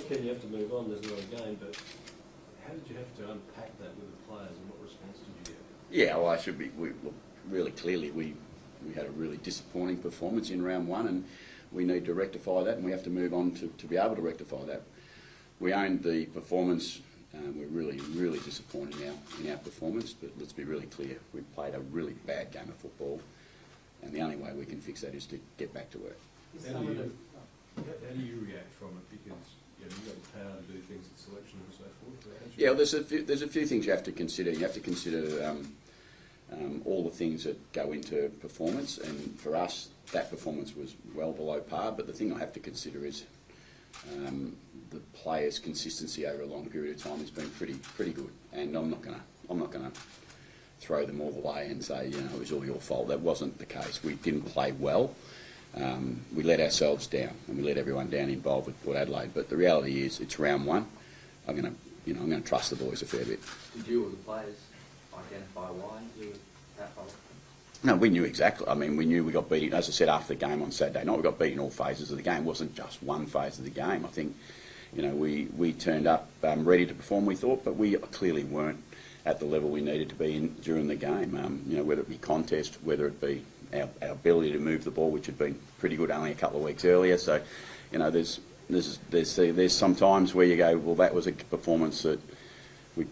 Ken, you have to move on, there's another game, but how did you have to unpack that with the players and what response did you get? Yeah, well, look, really clearly we had a really disappointing performance in round one, and we need to rectify that, and we have to move on to be able to rectify that. We owned the performance. We're really disappointed in our performance, but let's be really clear. We played a really bad game of football, and the only way we can fix that is to get back to work. How do you react from it? Because you've got the power to do things in selection and so forth. Yeah, well, there's a few things you have to consider. You have to consider all the things that go into performance, and for us, that performance was well below par. But the thing I have to consider is the players' consistency over a long period of time has been pretty good. And I'm not gonna throw them all away and say it was all your fault. That wasn't the case. We didn't play well. We let ourselves down, and we let everyone down involved with Port Adelaide. But the reality is, it's round one. I'm gonna trust the boys a fair bit. Did you or the players identify why you were that far? No, we knew exactly. I mean, we knew we got beaten. As I said after the game on Saturday night, we got beaten all phases of the game. It wasn't just one phase of the game. I think, we turned up ready to perform, we thought, but we clearly weren't at the level we needed to be during the game. Whether it be contest, whether it be our ability to move the ball, which had been pretty good only a couple of weeks earlier. So, there's some times where you go, well, that was a performance that we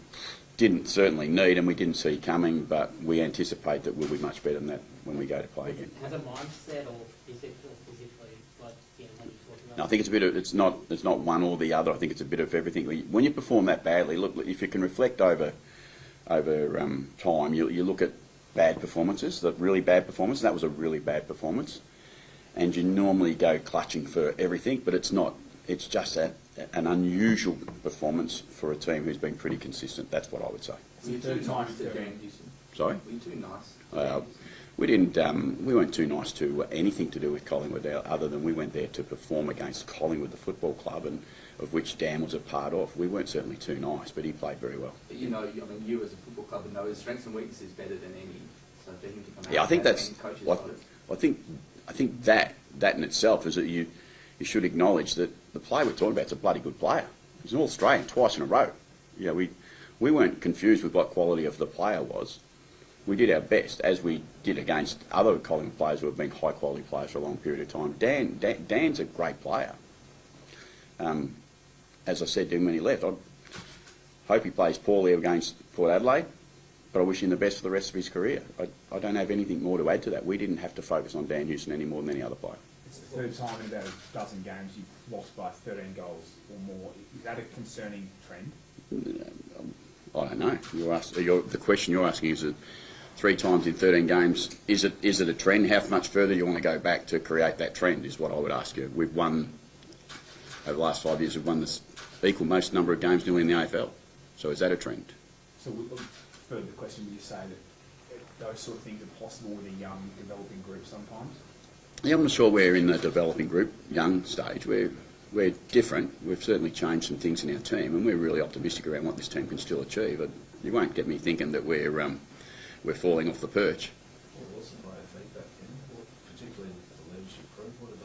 didn't certainly need and we didn't see coming, but we anticipate that we'll be much better than that when we go to play again. Has a mindset or physically, like when you talk about? No, I think it's a bit of, it's not one or the other. I think it's a bit of everything. When you perform that badly, look, if you can reflect over time, you look at bad performances, the really bad performance. That was a really bad performance, and you normally go clutching for everything, but it's not. It's just an unusual performance for a team who's been pretty consistent. That's what I would say. Were you too nice to Dan Houston? Sorry? Were you too nice? We didn't. We weren't too nice to anything to do with Collingwood, other than we went there to perform against Collingwood, the football club, and of which Dan was a part of. We weren't certainly too nice, but he played very well. But you as a football club would know his strengths and weaknesses better than any. So for him to come out. Yeah, I think that's. I think that in itself is that you should acknowledge that the player we're talking about is a bloody good player. He's an All-Australian twice in a row. We weren't confused with what quality of the player was. We did our best, as we did against other Collingwood players who have been high-quality players for a long period of time. Dan's a great player. As I said to him when he left, I hope he plays poorly against Port Adelaide, but I wish him the best for the rest of his career. I don't have anything more to add to that. We didn't have to focus on Dan Houston any more than any other player. It's the third time in about a dozen games you've lost by 13 goals or more. Is that a concerning trend? I don't know. The question you're asking is that 3 times in 13 games, is it a trend? How much further do you want to go back to create that trend is what I would ask you. We've won, over the last 5 years, we've won the equal most number of games nearly in the AFL. So is that a trend? So further the question, would you say that those sort of things are possible with a young developing group sometimes? Yeah, I'm not sure we're in the developing group, young stage. We're different. We've certainly changed some things in our team, and we're really optimistic around what this team can still achieve. You won't get me thinking that we're falling off the perch. What was the player feedback, particularly the leadership group? What did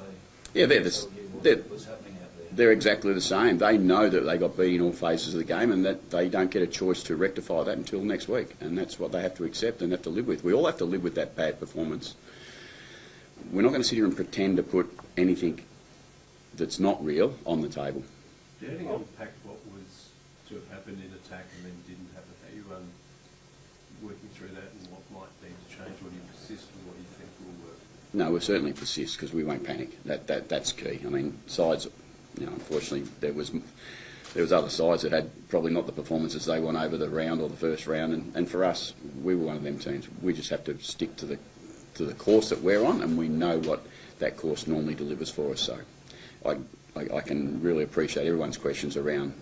Yeah, what was happening out there? They're exactly the same. They know that they got beat in all phases of the game, and that they don't get a choice to rectify that until next week, and that's what they have to accept and have to live with. We all have to live with that bad performance. We're not going to sit here and pretend to put anything that's not real on the table. Do you think unpack what was to have happened in attack and then didn't happen? How you working through that and what might need to change? Will you persist with what you think will work? No, we'll certainly persist because we won't panic. That's key. I mean, sides, unfortunately, there was other sides that had probably not the performances they won over the round or the first round, and for us, we were one of them teams. We just have to stick to the course that we're on, and we know what that course normally delivers for us. So I can really appreciate everyone's questions around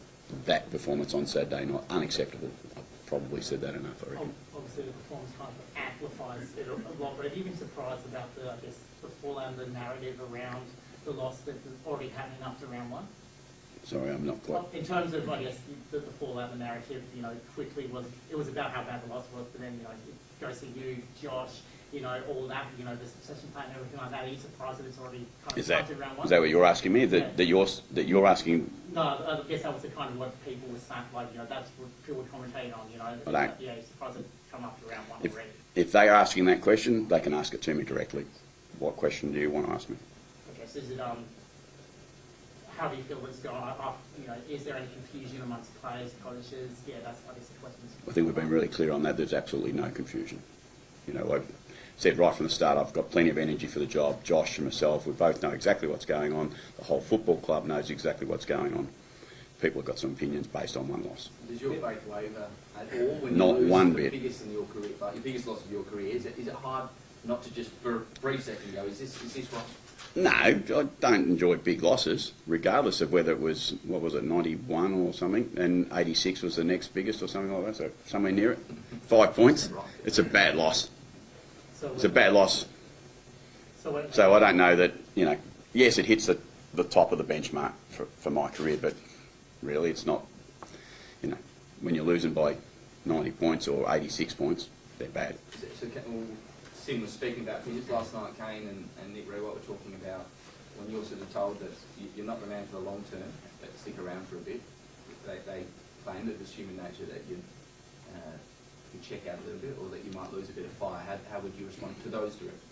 that performance on Saturday night. Unacceptable. I've probably said that enough, I reckon. Obviously the performance kind of amplifies it a lot, but have you been surprised about the fallout and the narrative around the loss that was already happening after round one? Sorry, I'm not quite... In terms of, the fallout and the narrative, quickly it was about how bad the loss was, but then, it goes to you, Josh, you know, all that, you know, the succession plan and everything like that. Are you surprised that it's already kind of Is that started round one? is that what you're asking me? Yeah. That you're asking? No, I guess that was the kind of what people were saying, like, you know, that's what people were commentating on, you know. I don't. Yeah, you're surprised it's come up to round one If, already. if they are asking that question, they can ask it to me directly. What question do you want to ask me? I guess, is it, how do you feel it's going up? You know, is there any confusion amongst players, coaches? Yeah, that's, I guess, the question. I think we've been really clear on that. There's absolutely no confusion. You know, I've said right from the start, I've got plenty of energy for the job. Josh and myself, we both know exactly what's going on. The whole football club knows exactly what's going on. People have got some opinions based on one loss. Does your faith waver at all when Not you lose one the bit. biggest in your career, like your biggest loss of your career? Is it hard not to just for a brief second go, is this right? No, I don't enjoy big losses, regardless of whether it was, what was it, 91 or something, and 86 was the next biggest or something like that, so somewhere near it. 5 points. It's a bad loss. So It's a bad loss. So I don't know that, you know, yes, it hits the top of the benchmark for my career, but really it's not, you know, when you're losing by 90 points or 86 points, they're bad. Sim was speaking about things last night. Kane and Nick Rewalt were talking about when you're sort of told that you're not the man for the long term, but stick around for a bit. They claim that it's human nature that you check out a little bit, or that you might lose a bit of fire. How would you respond to those directives?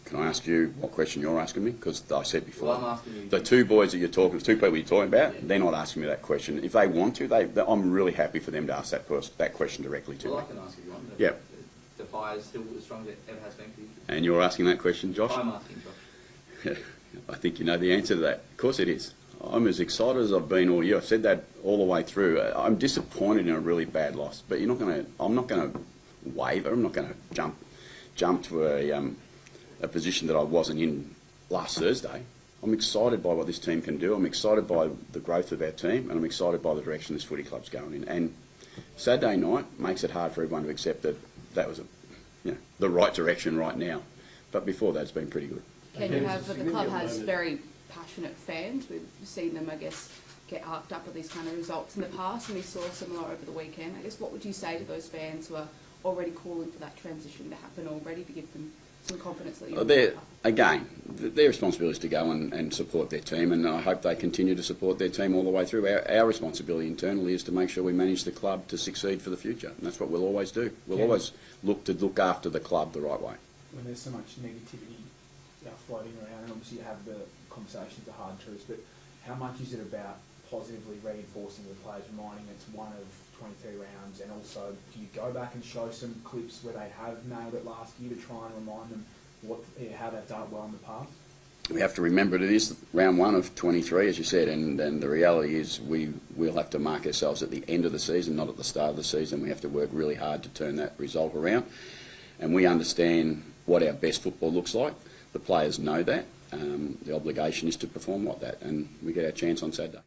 Can I ask you what question you're asking me? Because I said before, Well, I'm asking you. the two boys that you're talking, the two people you're talking about, Yeah. they're not asking me that question. If they want to, I'm really happy for them to ask that question directly to Well, me. I can ask if you want. Yep. The fire is still as strong as it ever has been for you. And you're asking that question, Josh? I'm asking Josh. I think you know the answer to that. Of course it is. I'm as excited as I've been all year. I've said that all the way through. I'm disappointed in a really bad loss, but I'm not going to waver. I'm not going to jump to a position that I wasn't in last Thursday. I'm excited by what this team can do. I'm excited by the growth of our team, and I'm excited by the direction this footy club's going in. And Saturday night makes it hard for everyone to accept that was the right direction right now. But before that, it's been pretty good. The club has very passionate fans. We've seen them, I guess, get harked up with these kind of results in the past, and we saw similar over the weekend. I guess, what would you say to those fans who are already calling for that transition to happen already, to give them some confidence that you're Again, their responsibility is to go and support their team, and I hope they continue to support their team all the way through. Our responsibility internally is to make sure we manage the club to succeed for the future, and that's what we'll always do. We'll always look after the club the right way. When there's so much negativity floating around, and obviously you have the conversations, the hard truths, but how much is it about positively reinforcing the players, reminding it's one of 23 rounds, and also do you go back and show some clips where they have nailed it last year to try and remind them how they've done it well in the past? We have to remember it is round one of 23, as you said, and the reality is we'll have to mark ourselves at the end of the season, not at the start of the season. We have to work really hard to turn that result around, and we understand what our best football looks like. The players know that. The obligation is to perform like that, and we get our chance on Saturday.